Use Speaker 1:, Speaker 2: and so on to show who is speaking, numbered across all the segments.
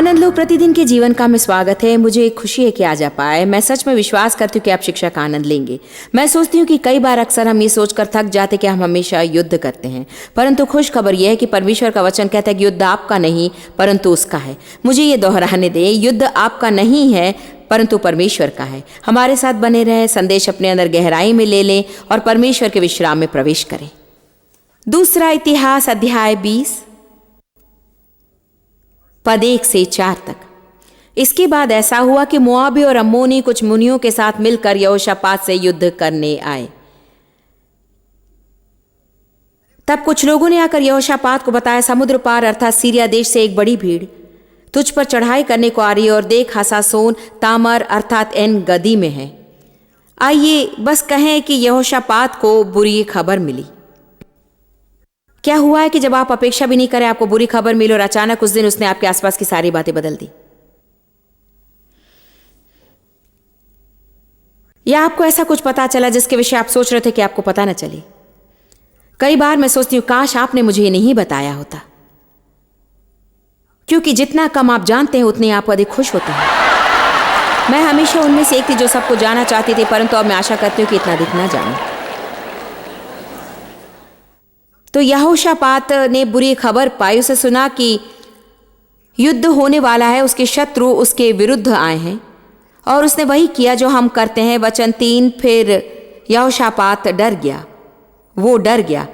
Speaker 1: आनंद लो प्रतिदिन के जीवन का में स्वागत है। मुझे खुशी है कि आज आप आए। मैं सच में विश्वास करती हूँ कि आप शिक्षा का आनंद लेंगे। मैं सोचती हूँ कि कई बार अक्सर हम ये सोचकर थक जाते कि हम हमेशा युद्ध करते हैं, परंतु खुश खबर यह है कि परमेश्वर का वचन कहता है कि युद्ध आपका नहीं परंतु उसका है। मुझे ये दोहराने दें, युद्ध आपका नहीं है परंतु परमेश्वर का है। हमारे साथ बने रहें, संदेश अपने अंदर गहराई में ले लें और परमेश्वर के विश्राम में प्रवेश करें। दूसरा इतिहास अध्याय 20 पद 1 से 4 तक। इसके बाद ऐसा हुआ कि मोआबी और अम्मोनी कुछ मुनियों के साथ मिलकर यहोशापात से युद्ध करने आए। तब कुछ लोगों ने आकर यहोशापात को बताया, समुद्र पार अर्थात सीरिया देश से एक बड़ी भीड़ तुझ पर चढ़ाई करने को आ रही है और देख हसासोन तामर अर्थात एन गदी में है। आइए बस कहें कि यहोशापात को बुरी खबर मिली। क्या हुआ है कि जब आप अपेक्षा भी नहीं करें आपको बुरी खबर मिली और अचानक उस दिन उसने आपके आसपास की सारी बातें बदल दी। या आपको ऐसा कुछ पता चला जिसके विषय आप सोच रहे थे कि आपको पता न चले। कई बार मैं सोचती हूं काश आपने मुझे ये नहीं बताया होता, क्योंकि जितना कम आप जानते हैं उतने आप अधिक खुश होते हैं। मैं हमेशा उनमें से एक थी जो सबको जाना चाहती थी, परंतु अब मैं आशा करती हूं कि इतना अधिक ना जाने। तो यहोशापात ने बुरी खबर पाई। उसे सुना कि युद्ध होने वाला है, उसके शत्रु उसके विरुद्ध आए हैं और उसने वही किया जो हम करते हैं। वचन 3 फिर यहोशापात डर गया, वो डर गया,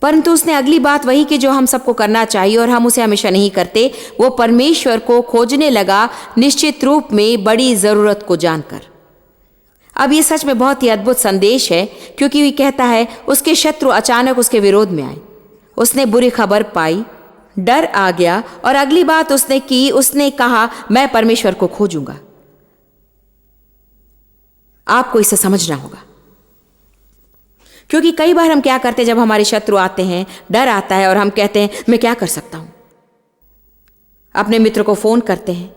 Speaker 1: परंतु उसने अगली बात वही की जो हम सबको करना चाहिए और हम उसे हमेशा नहीं करते। वो परमेश्वर को खोजने लगा, निश्चित रूप में बड़ी जरूरत को जानकर। अब ये सच में बहुत ही अद्भुत संदेश है, क्योंकि वो कहता है उसके शत्रु अचानक उसके विरोध में आए। उसने बुरी खबर पाई, डर आ गया और अगली बात उसने की, उसने कहा मैं परमेश्वर को खोजूंगा। आपको इसे समझना होगा, क्योंकि कई बार हम क्या करते हैं जब हमारे शत्रु आते हैं, डर आता है और हम कहते हैं मैं क्या कर सकता हूं। अपने मित्र को फोन करते हैं,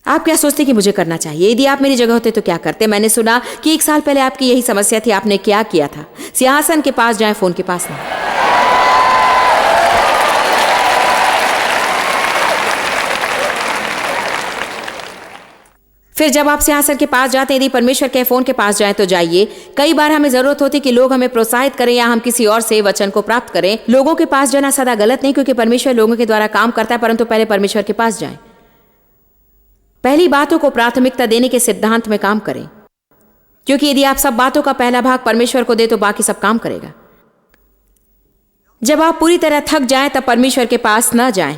Speaker 1: आप क्या सोचते कि मुझे करना चाहिए? यदि आप मेरी जगह होते तो क्या करते? मैंने सुना कि 1 साल पहले आपकी यही समस्या थी, आपने क्या किया था? सिंहासन के पास जाएं, फोन के पास नहीं। फिर जब आप सिंहासन के पास जाते हैं, यदि परमेश्वर के फोन के पास जाएं तो जाइए। कई बार हमें जरूरत होती कि लोग हमें प्रोत्साहित करें या हम किसी और से वचन को प्राप्त करें। लोगों के पास जाना सदा गलत नहीं, क्योंकि परमेश्वर लोगों के द्वारा काम करता है, परंतु पहले परमेश्वर के पास जाएं। पहली बातों को प्राथमिकता देने के सिद्धांत में काम करें, क्योंकि यदि आप सब बातों का पहला भाग परमेश्वर को दे तो बाकी सब काम करेगा। जब आप पूरी तरह थक जाएं तब परमेश्वर के पास न जाएं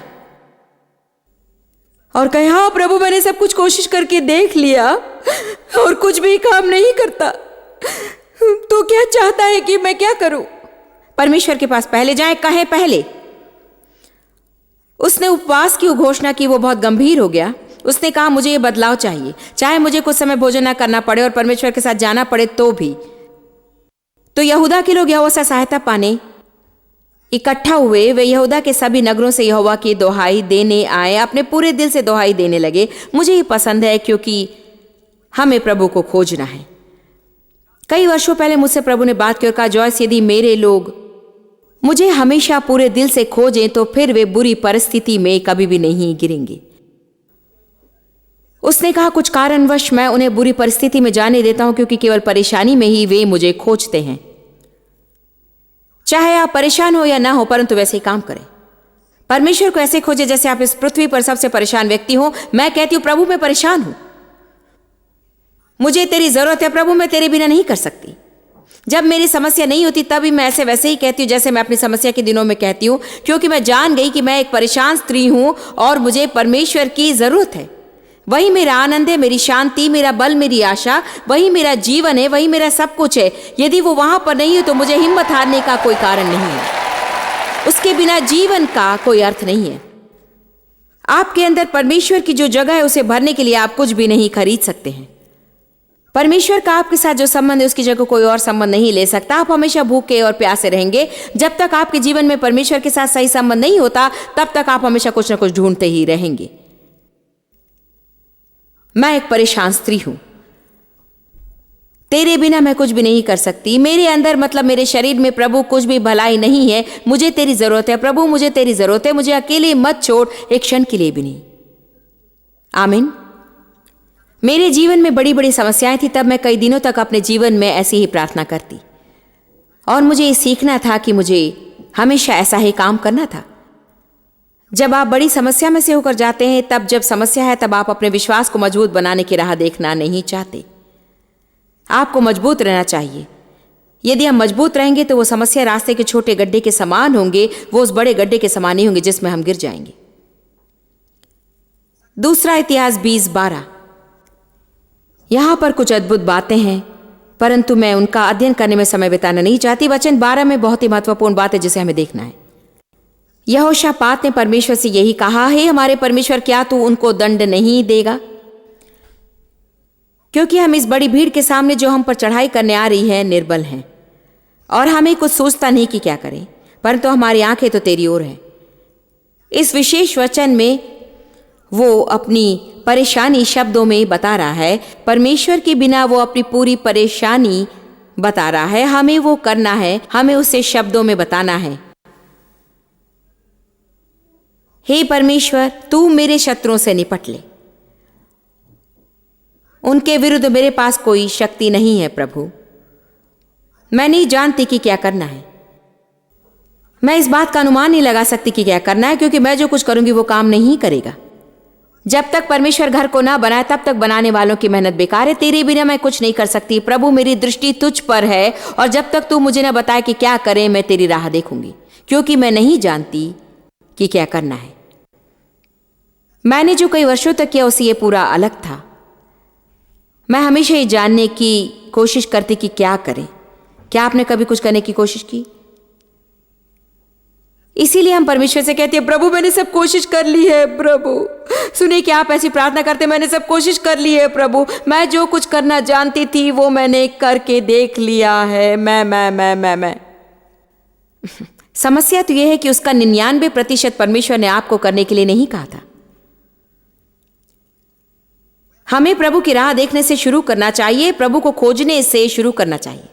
Speaker 1: और कहें हाँ प्रभु मैंने सब कुछ कोशिश करके देख लिया और कुछ भी काम नहीं करता, तो क्या चाहता है कि मैं क्या करूं? परमेश्वर के पास पहले जाएं। कहें पहले। उसने उपवास की घोषणा की, वो बहुत गंभीर हो गया। उसने कहा मुझे ये बदलाव चाहिए, चाहे मुझे कुछ समय भोजन ना करना पड़े और परमेश्वर के साथ जाना पड़े तो भी। तो यहूदा के लोग यहोवा से सहायता पाने इकट्ठा हुए। वे यहूदा के सभी नगरों से यहोवा की दोहाई देने आए, अपने पूरे दिल से दोहाई देने लगे। मुझे ये पसंद है क्योंकि हमें प्रभु को खोजना है। कई वर्षों पहले मुझसे प्रभु ने बात की और कहा, जॉयस यदि मेरे लोग मुझे हमेशा पूरे दिल से खोजें तो फिर वे बुरी परिस्थिति में कभी भी नहीं गिरेंगे। उसने कहा कुछ कारणवश मैं उन्हें बुरी परिस्थिति में जाने देता हूं, क्योंकि केवल परेशानी में ही वे मुझे खोजते हैं। चाहे आप परेशान हो या ना हो, परंतु वैसे ही काम करें। परमेश्वर को ऐसे खोजे जैसे आप इस पृथ्वी पर सबसे परेशान व्यक्ति हो। मैं कहती हूं प्रभु मैं परेशान हूं, मुझे तेरी जरूरत है प्रभु, मैं तेरे बिना नहीं कर सकती। जब मेरी समस्या नहीं होती तभी मैं ऐसे वैसे ही कहती हूँ जैसे मैं अपनी समस्या के दिनों में कहती हूँ, क्योंकि मैं जान गई कि मैं एक परेशान स्त्री हूं और मुझे परमेश्वर की जरूरत है। वही मेरा आनंद है, मेरी शांति, मेरा बल, मेरी आशा, वही मेरा जीवन है, वही मेरा सब कुछ है। यदि वो वहां पर नहीं है तो मुझे हिम्मत हारने का कोई कारण नहीं है। उसके बिना जीवन का कोई अर्थ नहीं है। आपके अंदर परमेश्वर की जो जगह है उसे भरने के लिए आप कुछ भी नहीं खरीद सकते हैं। परमेश्वर का आपके साथ जो संबंध है उसकी जगह कोई और संबंध नहीं ले सकता। आप हमेशा भूखे और प्यासे रहेंगे। जब तक आपके जीवन में परमेश्वर के साथ सही संबंध नहीं होता तब तक आप हमेशा कुछ ना कुछ ढूंढते ही रहेंगे। मैं एक परेशान स्त्री हूं, तेरे बिना मैं कुछ भी नहीं कर सकती। मेरे अंदर मतलब मेरे शरीर में प्रभु कुछ भी भलाई नहीं है। मुझे तेरी जरूरत है प्रभु, मुझे तेरी जरूरत है। मुझे अकेले मत छोड़ एक क्षण के लिए भी नहीं। आमीन। मेरे जीवन में बड़ी बड़ी समस्याएं थी, तब मैं कई दिनों तक अपने जीवन में ऐसी ही प्रार्थना करती और मुझे ये सीखना था कि मुझे हमेशा ऐसा ही काम करना था। जब आप बड़ी समस्या में से होकर जाते हैं, तब जब समस्या है तब आप अपने विश्वास को मजबूत बनाने की राह देखना नहीं चाहते। आपको मजबूत रहना चाहिए। यदि हम मजबूत रहेंगे तो वो समस्या रास्ते के छोटे गड्ढे के समान होंगे, वो उस बड़े गड्ढे के समान नहीं होंगे जिसमें हम गिर जाएंगे। दूसरा इतिहास 20:12। यहां पर कुछ अद्भुत बातें हैं, परंतु मैं उनका अध्ययन करने में समय बिताना नहीं चाहती। वचन 12 में बहुत ही महत्वपूर्ण बात है जिसे हमें देखना है। यहोशापात ने परमेश्वर से यही कहा, हे हमारे परमेश्वर, क्या तू उनको दंड नहीं देगा? क्योंकि हम इस बड़ी भीड़ के सामने जो हम पर चढ़ाई करने आ रही है निर्बल हैं और हमें कुछ सोचता नहीं कि क्या करें, परंतु हमारी आंखें तो तेरी ओर हैं। इस विशेष वचन में वो अपनी परेशानी शब्दों में बता रहा है। परमेश्वर के बिना वो अपनी पूरी परेशानी बता रहा है। हमें वो करना है, हमें उसे शब्दों में बताना है। हे परमेश्वर, तू मेरे शत्रुओं से निपट ले। उनके विरुद्ध मेरे पास कोई शक्ति नहीं है प्रभु। मैं नहीं जानती कि क्या करना है। मैं इस बात का अनुमान नहीं लगा सकती कि क्या करना है, क्योंकि मैं जो कुछ करूंगी वो काम नहीं करेगा। जब तक परमेश्वर घर को ना बनाए तब तक बनाने वालों की मेहनत बेकार है। तेरे बिना मैं कुछ नहीं कर सकती प्रभु। मेरी दृष्टि तुझ पर है और जब तक तू मुझे ना बताए कि क्या करें, मैं तेरी राह देखूंगी, क्योंकि मैं नहीं जानती कि क्या करना है। मैंने जो कई वर्षों तक किया उससे ये पूरा अलग था। मैं हमेशा ये जानने की कोशिश करती कि क्या करें। क्या आपने कभी कुछ करने की कोशिश की? इसीलिए हम परमेश्वर से कहते हैं, प्रभु मैंने सब कोशिश कर ली है। प्रभु सुनिए कि आप ऐसी प्रार्थना करते, मैंने सब कोशिश कर ली है प्रभु। मैं जो कुछ करना जानती थी वो मैंने करके देख लिया है। मैं समस्या तो यह है कि उसका 99% परमेश्वर ने आपको करने के लिए नहीं कहा था। हमें प्रभु की राह देखने से शुरू करना चाहिए, प्रभु को खोजने से शुरू करना चाहिए।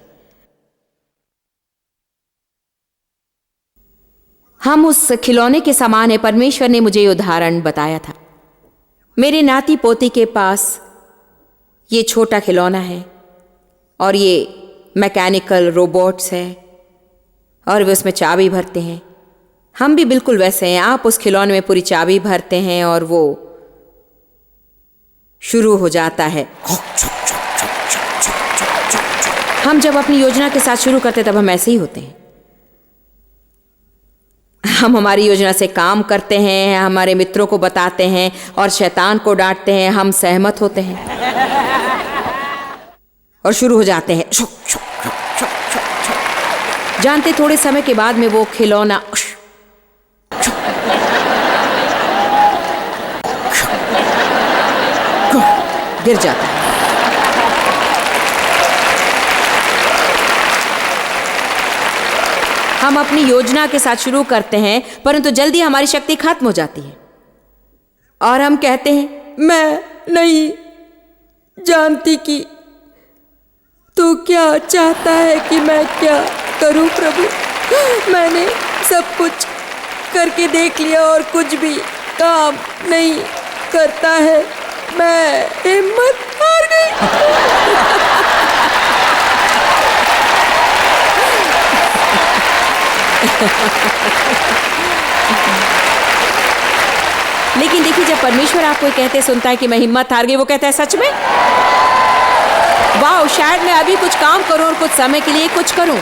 Speaker 1: हम उस खिलौने के समान है। परमेश्वर ने मुझे ये उदाहरण बताया था। मेरे नाती पोती के पास ये छोटा खिलौना है और ये मैकेनिकल रोबोट्स है और वे उसमें चाबी भरते हैं। हम भी बिल्कुल वैसे हैं। आप उस खिलौने में पूरी चाबी भरते हैं और वो शुरू हो जाता है। हम जब अपनी योजना के साथ शुरू करते तब हम ऐसे ही होते हैं। हम हमारी योजना से काम करते हैं, हमारे मित्रों को बताते हैं और शैतान को डांटते हैं। हम सहमत होते हैं और शुरू हो जाते हैं। जानते थोड़े समय के बाद में वो खिलौना गिर जाता है। हम अपनी योजना के साथ शुरू करते हैं, परंतु जल्दी हमारी शक्ति खत्म हो जाती है और हम कहते हैं, मैं नहीं जानती कि तू क्या चाहता है कि मैं क्या करूं प्रभु। मैंने सब कुछ करके देख लिया और कुछ भी काम नहीं करता है। मैं हिम्मत हार गई। लेकिन देखिए, जब परमेश्वर आपको कहते सुनता है कि मैं हिम्मत हार गई, वो कहता है सच में वाह, शायद मैं अभी कुछ काम करूं और कुछ समय के लिए कुछ करूं।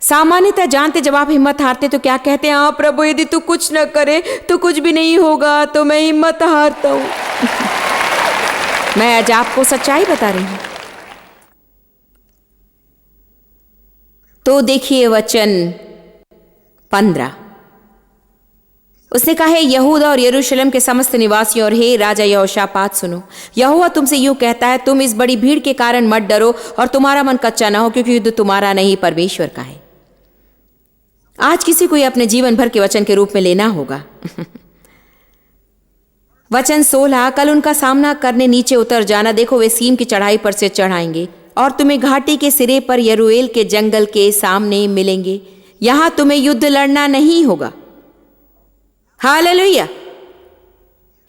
Speaker 1: सामान्यतः जानते जब आप हिम्मत हारते तो क्या कहते हैं? हाँ प्रभु, यदि तू कुछ न करे तो कुछ भी नहीं होगा, तो मैं हिम्मत हारता हूं। मैं आज आपको सच्चाई बता रही हूं। तो देखिए वचन 15, उसने कहा, है यहूदा और यरूशलेम के समस्त निवासियों और हे राजा यहोशापात सुनो, यहोवा तुमसे यूं कहता है, तुम इस बड़ी भीड़ के कारण मत डरो और तुम्हारा मन कच्चा ना हो, क्योंकि युद्ध तुम्हारा नहीं परमेश्वर का है। आज किसी को अपने जीवन भर के वचन के रूप में लेना होगा। वचन 16, कल उनका सामना करने नीचे उतर जाना, देखो वे सीम की चढ़ाई पर से चढ़ाएंगे और तुम्हें घाटी के सिरे पर यरूएल के जंगल के सामने मिलेंगे। यहां तुम्हें युद्ध लड़ना नहीं होगा। हालेलुया।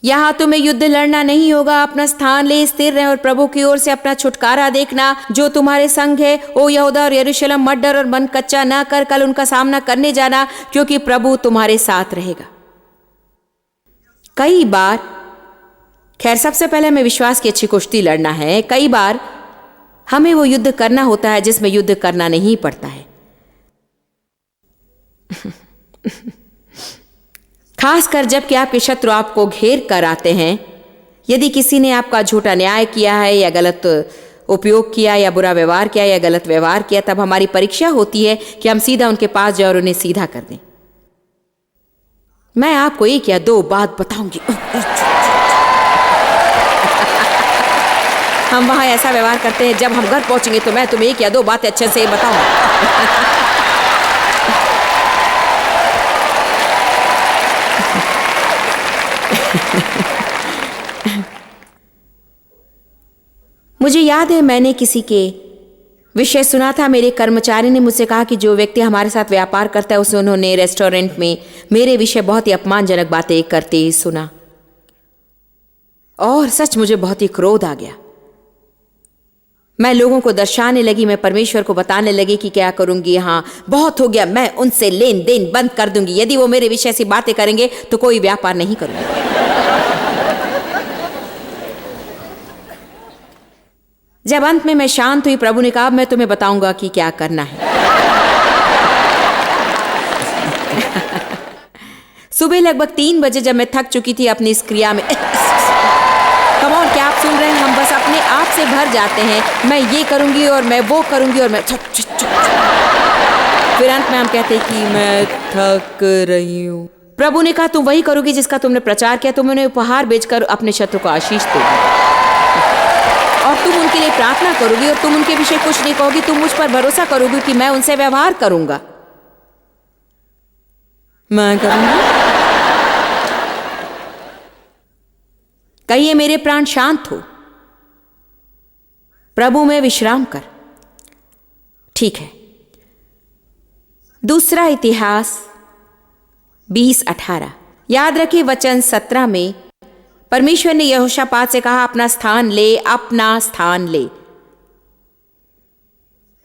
Speaker 1: यहाँ तुम्हें युद्ध लड़ना नहीं होगा, अपना स्थान ले स्थिर रहे और प्रभु की ओर से अपना छुटकारा देखना जो तुम्हारे संग है। ओ यहूदा और यरूशलेम, मत डर और मन कच्चा ना कर, कल उनका सामना करने जाना, क्योंकि प्रभु तुम्हारे साथ रहेगा। कई बार, खैर सबसे पहले हमें विश्वास की अच्छी कुश्ती लड़ना है। कई बार हमें वो युद्ध करना होता है जिसमें युद्ध करना नहीं पड़ता है। खासकर जबकि आपके शत्रु आपको घेर कर आते हैं। यदि किसी ने आपका झूठा न्याय किया है या गलत उपयोग किया या बुरा व्यवहार किया या गलत व्यवहार किया, तब हमारी परीक्षा होती है कि हम सीधा उनके पास जाए और उन्हें सीधा कर दें। मैं आपको एक या दो बात बताऊंगी। हम वहां ऐसा व्यवहार करते हैं, जब हम घर पहुंचेंगे तो मैं तुम्हें एक या दो बातें अच्छे से बताऊंगा। मुझे याद है मैंने किसी के विषय सुना था। मेरे कर्मचारी ने मुझसे कहा कि जो व्यक्ति हमारे साथ व्यापार करता है उसे उन्होंने रेस्टोरेंट में मेरे विषय बहुत ही अपमानजनक बातें करते सुना, और सच मुझे बहुत ही क्रोध आ गया। मैं लोगों को दर्शाने लगी, मैं परमेश्वर को बताने लगी कि क्या करूंगी। हाँ, बहुत हो गया, मैं उनसे लेन देन बंद कर दूंगी। यदि वो मेरे विषय से बातें करेंगे तो कोई व्यापार नहीं करूंगी। जब अंत में मैं शांत हुई, प्रभु ने कहा मैं तुम्हें बताऊंगा कि क्या करना है। सुबह लगभग 3 बजे जब मैं थक चुकी थी अपनी इस क्रिया में, कम ऑन, क्या आप सुन रहे हैं? हम बस अपने आप से भर जाते हैं। मैं ये करूंगी और मैं वो करूंगी और मैं फिर अंत में हम कहते हैं कि मैं थक रही हूं। प्रभु ने कहा तुम वही करोगी जिसका तुमने प्रचार किया। तुम उन्हें उपहार बेचकर अपने शत्रु को आशीष दोगी और तुम उनके लिए प्रार्थना करोगी और तुम उनके विषय कुछ नहीं कहोगी। तुम मुझ पर भरोसा करोगी कि मैं उनसे व्यवहार करूंगा। मैं करूंगी। कहिए मेरे प्राण शांत हो, प्रभु में विश्राम कर। ठीक है। दूसरा इतिहास 20:18। याद रखिए वचन 17 में परमेश्वर ने यहोशापात से कहा अपना स्थान ले, अपना स्थान ले,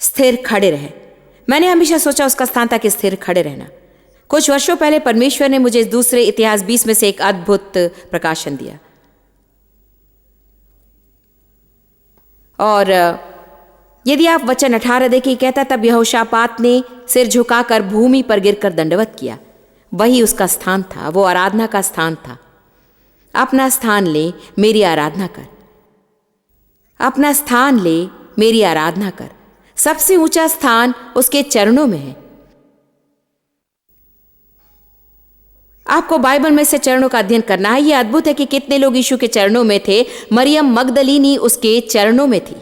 Speaker 1: स्थिर खड़े रहे। मैंने हमेशा सोचा उसका स्थान था कि स्थिर खड़े रहना। कुछ वर्षों पहले परमेश्वर ने मुझे दूसरे इतिहास 20 में से एक अद्भुत प्रकाशन दिया, और यदि आप वचन 18 देखिए, कहता तब यहोशापात ने सिर झुकाकर भूमि पर गिरकर दंडवत किया। वही उसका स्थान था, वो आराधना का स्थान था। अपना स्थान ले, मेरी आराधना कर। अपना स्थान ले, मेरी आराधना कर। सबसे ऊंचा स्थान उसके चरणों में है। आपको बाइबल में से चरणों का अध्ययन करना है। यह अद्भुत है कि कितने लोग यीशु के चरणों में थे। मरियम मगदलीनी उसके चरणों में थी।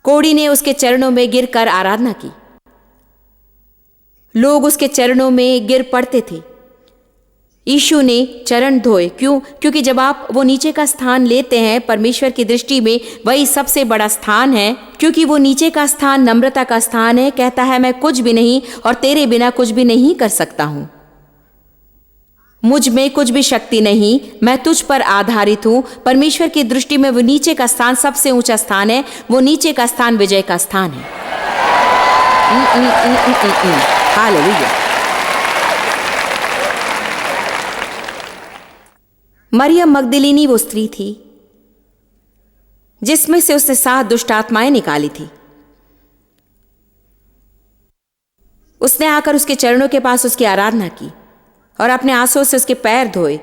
Speaker 1: कोढ़ी ने उसके चरणों में गिरकर आराधना की। लोग उसके चरणों में गिर पड़ते थे। यीशु ने चरण धोए। क्यों? क्योंकि जब आप वो नीचे का स्थान लेते हैं, परमेश्वर की दृष्टि में वही सबसे बड़ा स्थान है, क्योंकि वो नीचे का स्थान नम्रता का स्थान है। कहता है मैं कुछ भी नहीं और तेरे बिना कुछ भी नहीं कर सकता हूं। मुझ में कुछ भी शक्ति नहीं, मैं तुझ पर आधारित हूं। परमेश्वर की दृष्टि में वो नीचे का स्थान सबसे ऊंचा स्थान है। वो नीचे का स्थान विजय का स्थान है। हालेलुया। मरियम मगदलीनी वो स्त्री थी जिसमें से उसने 7 दुष्ट आत्माएं निकाली थी। उसने आकर उसके चरणों के पास उसकी आराधना की और अपने आंसुओं से उसके पैर धोए,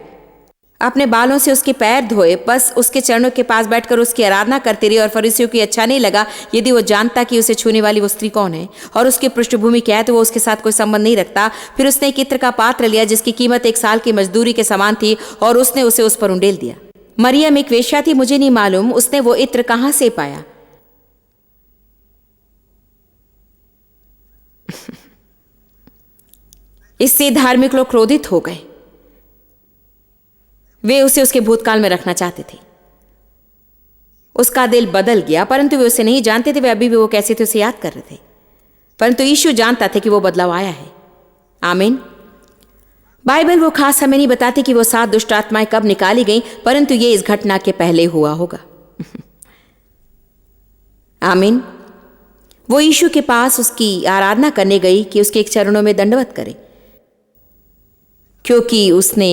Speaker 1: अपने बालों से उसके पैर धोए। बस उसके चरणों के पास बैठकर उसकी आराधना करती रही। और फरीसियों को अच्छा नहीं लगा यदि वो जानता कि उसे छूने वाली वो स्त्री कौन है और उसकी पृष्ठभूमि क्या है, तो वो उसके साथ कोई संबंध नहीं रखता। फिर उसने एक इत्र का पात्र लिया जिसकी कीमत 1 साल की मजदूरी के समान थी और उसने उसे उस पर उंडेल दिया। मरियम एक वेश्या थी, मुझे नहीं मालूम उसने वो इत्र कहां से पाया। इससे धार्मिक लोग क्रोधित हो गए। वे उसे उसके भूतकाल में रखना चाहते थे। उसका दिल बदल गया, परंतु वे उसे नहीं जानते थे। वे अभी भी वो कैसे थे उसे याद कर रहे थे, परंतु यीशु जानता था कि वो बदलाव आया है। आमीन। बाइबल वो खास हमें नहीं बताती कि वो 7 दुष्ट आत्माएं कब निकाली गईं, परंतु ये इस घटना के पहले हुआ होगा। आमीन। वो यीशु के पास उसकी आराधना करने गई कि उसके एक चरणों में दंडवत करे, क्योंकि उसने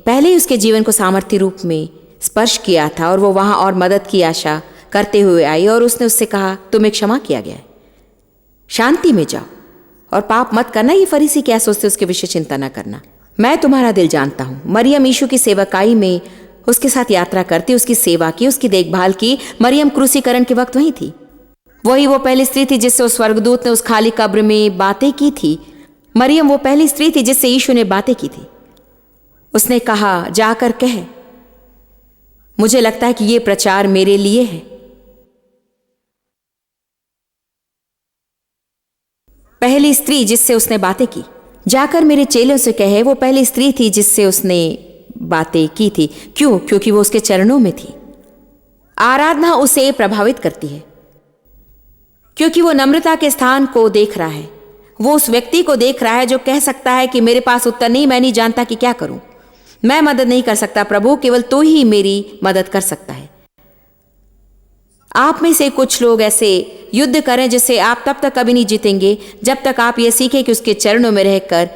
Speaker 1: पहले ही उसके जीवन को सामर्थ्य रूप में स्पर्श किया था और वो वहां और मदद की आशा करते हुए आई और उसने उससे कहा, तुम्हें क्षमा किया गया है, शांति में जाओ और पाप मत करना। ये फरीसी क्या सोचते उसके विषय चिंता न करना। मैं तुम्हारा दिल जानता हूं। मरियम यीशु की सेवकाई में उसके साथ यात्रा करती, उसकी सेवा की, उसकी देखभाल की। मरियम क्रूसीकरण के वक्त वहीं थी। वही वो पहली स्त्री थी जिससे उस स्वर्गदूत ने उस खाली कब्र में बातें की थी। मरियम वो पहली स्त्री थी जिससे यीशु ने बातें की थी। उसने कहा, जाकर कह, मुझे लगता है कि यह प्रचार मेरे लिए है। पहली स्त्री जिससे उसने बातें की, जाकर मेरे चेलों से कहे, वो पहली स्त्री थी जिससे उसने बातें की थी। क्यों? क्योंकि वो उसके चरणों में थी। आराधना उसे प्रभावित करती है क्योंकि वो नम्रता के स्थान को देख रहा है। वो उस व्यक्ति को देख रहा है जो कह सकता है कि मेरे पास उत्तर नहीं, मैं नहीं जानता कि क्या करूं, मैं मदद नहीं कर सकता प्रभु, केवल तू ही मेरी मदद कर सकता है। आप में से कुछ लोग ऐसे युद्ध करें जिससे आप तब तक कभी नहीं जीतेंगे जब तक आप ये सीखें कि उसके चरणों में रहकर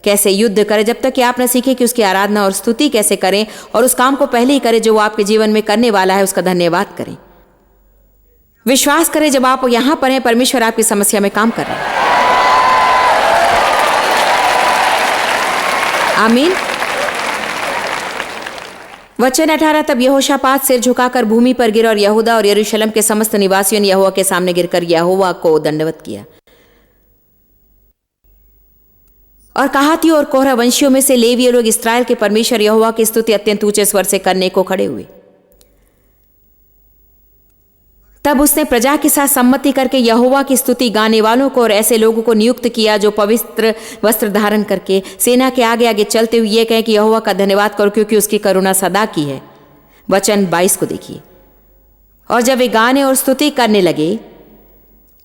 Speaker 1: कैसे युद्ध करें, जब तक कि आप न सीखें कि उसकी आराधना और स्तुति कैसे करें और उस काम को पहले ही करें जो वो आपके जीवन में करने वाला है, उसका धन्यवाद करें। विश्वास करें जब आप यहां पर हैं, परमेश्वर आपकी समस्या में काम कर रहे हैं। आमीन। वचन 18, तब यहोशापात सिर झुकाकर भूमि पर गिरा और यहूदा और यरूशलेम के समस्त निवासियों ने यहोवा के सामने गिरकर यहोवा को दंडवत किया। और कहातियों और कोरह वंशियों में से लेवीय लोग इस्राएल के परमेश्वर यहोवा की स्तुति अत्यंत ऊंचे स्वर से करने को खड़े हुए। तब उसने प्रजा के साथ सम्मति करके यहोवा की स्तुति गाने वालों को और ऐसे लोगों को नियुक्त किया जो पवित्र वस्त्र धारण करके सेना के आगे आगे चलते हुए ये कहें कि यहोवा का धन्यवाद करो क्योंकि उसकी करुणा सदा की है। वचन 22 को देखिए। और जब वे गाने और स्तुति करने लगे,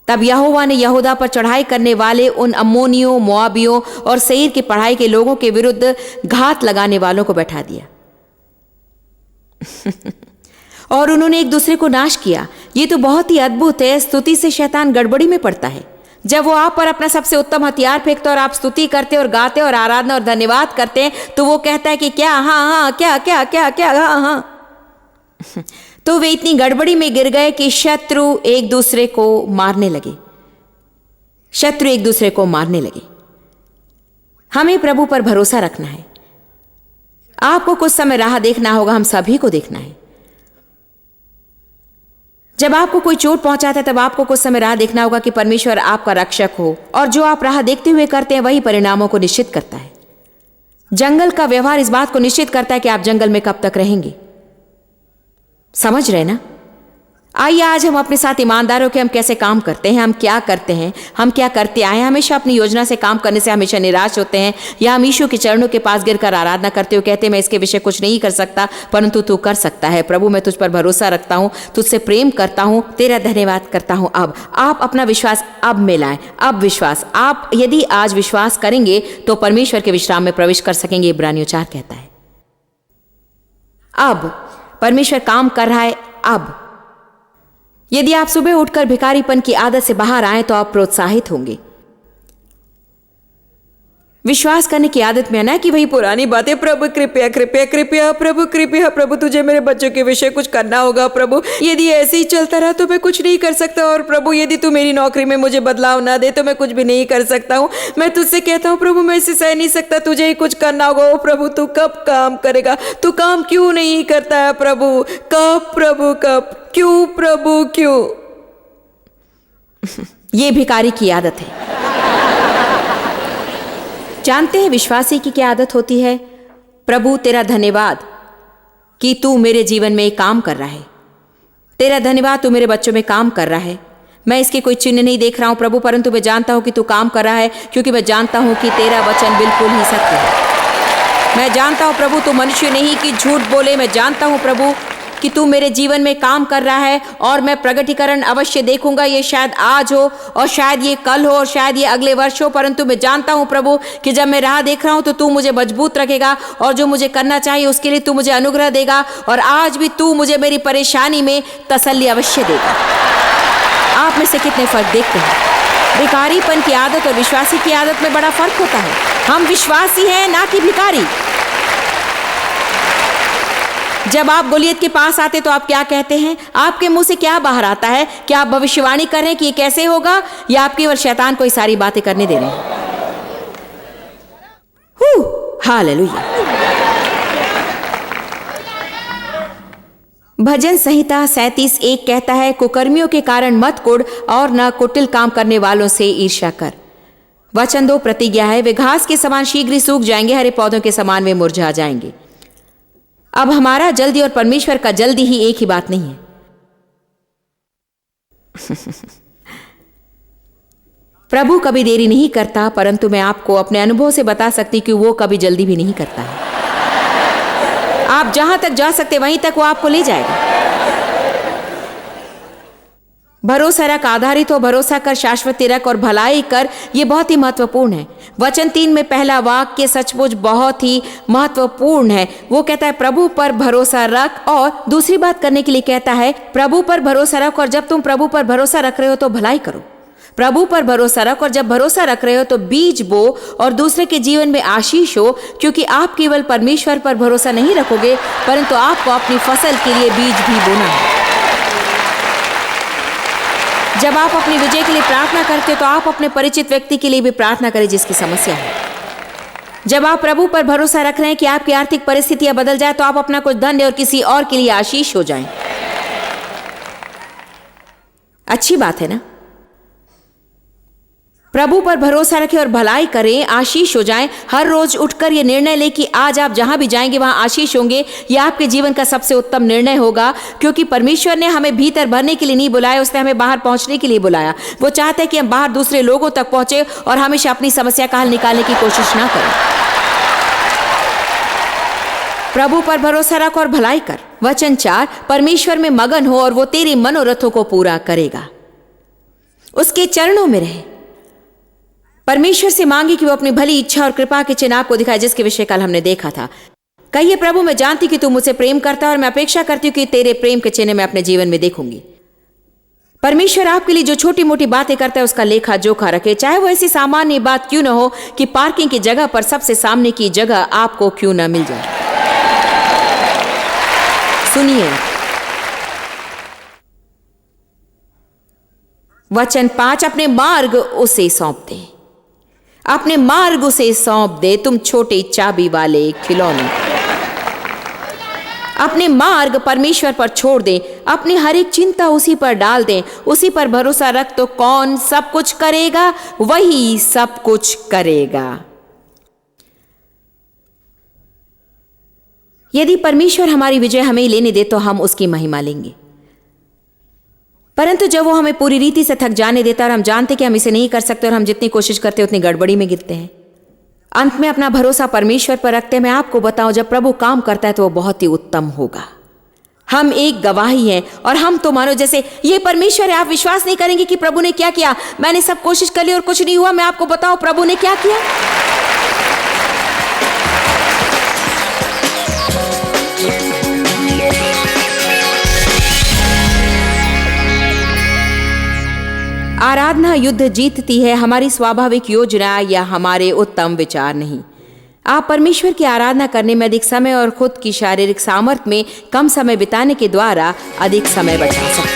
Speaker 1: तब यहोवा ने यहूदा पर चढ़ाई करने वाले उन अम्मोनियों, मोआबियों और सेईर की पढ़ाई के लोगों के विरुद्ध घात लगाने वालों को बैठा दिया और उन्होंने एक दूसरे को नाश किया। ये तो बहुत ही अद्भुत है। स्तुति से शैतान गड़बड़ी में पड़ता है। जब वो आप पर अपना सबसे उत्तम हथियार फेंकता और आप स्तुति करते और गाते और आराधना और धन्यवाद करते हैं, तो वो कहता है कि क्या, हाँ हाँ, क्या क्या क्या क्या, हाँ हाँ। तो वे इतनी गड़बड़ी में गिर गए कि शत्रु एक दूसरे को मारने लगे। शत्रु एक दूसरे को मारने लगे। हमें प्रभु पर भरोसा रखना है। आपको कुछ समय राह देखना होगा, हम सभी को देखना है। जब आपको कोई चोट पहुंचाता है तब आपको कुछ समय राह देखना होगा कि परमेश्वर आपका रक्षक हो, और जो आप राह देखते हुए करते हैं वही परिणामों को निश्चित करता है। जंगल का व्यवहार इस बात को निश्चित करता है कि आप जंगल में कब तक रहेंगे। समझ रहे ना? आइए आज हम अपने साथ ईमानदार हो कि हम कैसे काम करते हैं, हम क्या करते हैं, हम क्या करते आए हैं। हमेशा अपनी योजना से काम करने से हमेशा निराश होते हैं, या हम यीशु के चरणों के पास गिरकर आराधना करते हुए कहते हैं मैं इसके विषय कुछ नहीं कर सकता, परंतु तू कर सकता है। प्रभु मैं तुझ पर भरोसा रखता हूँ, तुझसे प्रेम करता हूँ, तेरा धन्यवाद करता हूँ। अब आप अपना विश्वास अब मिलाएं। अब विश्वास, आप यदि आज विश्वास करेंगे तो परमेश्वर के विश्राम में प्रवेश कर सकेंगे। इब्रानियों 4 कहता है अब परमेश्वर काम कर रहा है। अब यदि आप सुबह उठकर भिखारीपन की आदत से बाहर आए तो आप प्रोत्साहित होंगे। विश्वास करने की आदत में आना कि वही पुरानी बातें, प्रभु कृपया कृपया कृपया, प्रभु कृपया, प्रभु तुझे मेरे बच्चों के विषय कुछ करना होगा। प्रभु यदि ऐसे ही चलता रहा तो मैं कुछ नहीं कर सकता, और प्रभु यदि तू मेरी नौकरी में मुझे बदलाव ना दे तो मैं कुछ भी नहीं कर सकता हूँ। मैं तुझसे कहता हूँ प्रभु मैं इसे सह नहीं सकता, तुझे ही कुछ करना होगा। ओ प्रभु तू कब काम करेगा? तू काम क्यों नहीं करता है प्रभु? कब प्रभु, कब, क्यों प्रभु, क्यों? ये भिखारी की आदत है। जानते हैं विश्वासी की क्या आदत होती है? प्रभु तेरा धन्यवाद कि तू मेरे जीवन में काम कर रहा है। तेरा धन्यवाद तू मेरे बच्चों में काम कर रहा है। मैं इसके कोई चिन्ह नहीं देख रहा हूं प्रभु, परंतु मैं जानता हूं कि तू काम कर रहा है, क्योंकि मैं जानता हूं कि तेरा वचन बिल्कुल ही सत्य है। मैं जानता हूं प्रभु तू मनुष्य नहीं कि झूठ बोले। मैं जानता हूं प्रभु कि तू मेरे जीवन में काम कर रहा है और मैं प्रगटीकरण अवश्य देखूंगा। ये शायद आज हो और शायद ये कल हो और शायद ये अगले वर्ष हो, परंतु मैं जानता हूं प्रभु कि जब मैं राह देख रहा हूं तो तू मुझे मजबूत रखेगा और जो मुझे करना चाहिए उसके लिए तू मुझे अनुग्रह देगा। और आज भी तू मुझे मेरी परेशानी में तसल्ली अवश्य देगा। आप में से कितने फर्क देखते हैं? भिखारीपन की आदत और विश्वासी की आदत में बड़ा फर्क होता है। हम विश्वासी हैं, ना कि भिखारी। जब आप गोलियत के पास आते तो आप क्या कहते हैं? आपके मुंह से क्या बाहर आता है? क्या आप भविष्यवाणी कर रहे हैं कि ये कैसे होगा, या आप केवल शैतान को ये सारी बातें करने दे रहे हैं? हालेलुया। भजन संहिता 37:1 कहता है, कुकर्मियों के कारण मत कुढ़ और न कुटिल काम करने वालों से ईर्ष्या कर। वचन 2 प्रतिज्ञा है, वे घास के समान शीघ्र ही सूख जाएंगे, हरे पौधों के समान वे मुरझा जाएंगे। अब हमारा जल्दी और परमेश्वर का जल्दी ही एक ही बात नहीं है। प्रभु कभी देरी नहीं करता, परंतु मैं आपको अपने अनुभव से बता सकती कि वो कभी जल्दी भी नहीं करता है। आप जहां तक जा सकते वहीं तक वो आपको ले जाएगा। भरोसा रख, आधारित हो, भरोसा कर, शाश्वती रख और भलाई कर। ये बहुत ही महत्वपूर्ण है। वचन 3 में पहला वाक्य सचमुच बहुत ही महत्वपूर्ण है। वो कहता है प्रभु पर भरोसा रख, और दूसरी बात करने के लिए कहता है प्रभु पर भरोसा रख, और जब तुम प्रभु पर भरोसा रख रहे हो तो भलाई करो। प्रभु पर भरोसा रख, और जब भरोसा रख रहे हो तो बीज बो और दूसरे के जीवन में आशीष हो, क्योंकि आप केवल परमेश्वर पर भरोसा नहीं रखोगे, परंतु आपको अपनी फसल के लिए बीज भी बोना है। जब आप अपनी विजय के लिए प्रार्थना करते हो तो आप अपने परिचित व्यक्ति के लिए भी प्रार्थना करें जिसकी समस्या है। जब आप प्रभु पर भरोसा रख रहे हैं कि आपकी आर्थिक परिस्थितियां बदल जाए, तो आप अपना कुछ धन और किसी और के लिए आशीष हो जाएं। अच्छी बात है ना? प्रभु पर भरोसा रखें और भलाई करें, आशीष हो जाएं। हर रोज उठकर ये निर्णय लें कि आज आप जहां भी जाएंगे वहां आशीष होंगे। यह आपके जीवन का सबसे उत्तम निर्णय होगा, क्योंकि परमेश्वर ने हमें भीतर भरने के लिए नहीं बुलाया, उसने हमें बाहर पहुंचने के लिए बुलाया। वो चाहता है कि हम बाहर दूसरे लोगों तक पहुंचे और हमेशा अपनी समस्या का हल निकालने की कोशिश ना करें। प्रभु पर भरोसा रख और भलाई कर। वचन 4, परमेश्वर में मगन हो और वो तेरे मनोरथों को पूरा करेगा। उसके चरणों में रहे। परमेश्वर से मांगी कि वो अपनी भली इच्छा और कृपा के चिन्ह आपको दिखाए, जिसके विषय कल हमने देखा था। कहिए प्रभु, मैं जानती कि तू मुझसे प्रेम करता है और मैं अपेक्षा करती हूँ कि तेरे प्रेम के चिन्ह मैं अपने जीवन में देखूंगी। परमेश्वर आपके लिए जो छोटी मोटी बातें करता है उसका लेखा जोखा रखे, चाहे वो ऐसी सामान्य बात क्यों ना हो कि पार्किंग की जगह पर सबसे सामने की जगह आपको क्यों ना मिल जाए। सुनिए वचन 5, अपने मार्ग उसे सौंप दे। अपने मार्ग उसे सौंप दे, तुम छोटे चाबी वाले खिलौने। अपने मार्ग परमेश्वर पर छोड़ दें, अपनी हर एक चिंता उसी पर डाल दें, उसी पर भरोसा रख तो कौन सब कुछ करेगा? वही सब कुछ करेगा। यदि परमेश्वर हमारी विजय हमें लेने दे तो हम उसकी महिमा लेंगे, परंतु जब वो हमें पूरी रीति से थक जाने देता और हम जानते कि हम इसे नहीं कर सकते और हम जितनी कोशिश करते उतनी गड़बड़ी में गिरते हैं, अंत में अपना भरोसा परमेश्वर पर रखते हैं। मैं आपको बताऊं, जब प्रभु काम करता है तो वो बहुत ही उत्तम होगा। हम एक गवाही हैं और हम तो मानो जैसे ये परमेश्वर है। आप विश्वास नहीं करेंगे कि प्रभु ने क्या किया। मैंने सब कोशिश कर ली और कुछ नहीं हुआ। मैं आपको बताऊं प्रभु ने क्या किया। आराधना युद्ध जीतती है, हमारी स्वाभाविक योजना या हमारे उत्तम विचार नहीं। आप परमेश्वर की आराधना करने में अधिक समय और खुद की शारीरिक सामर्थ्य में कम समय बिताने के द्वारा अधिक समय बचा सकते हैं।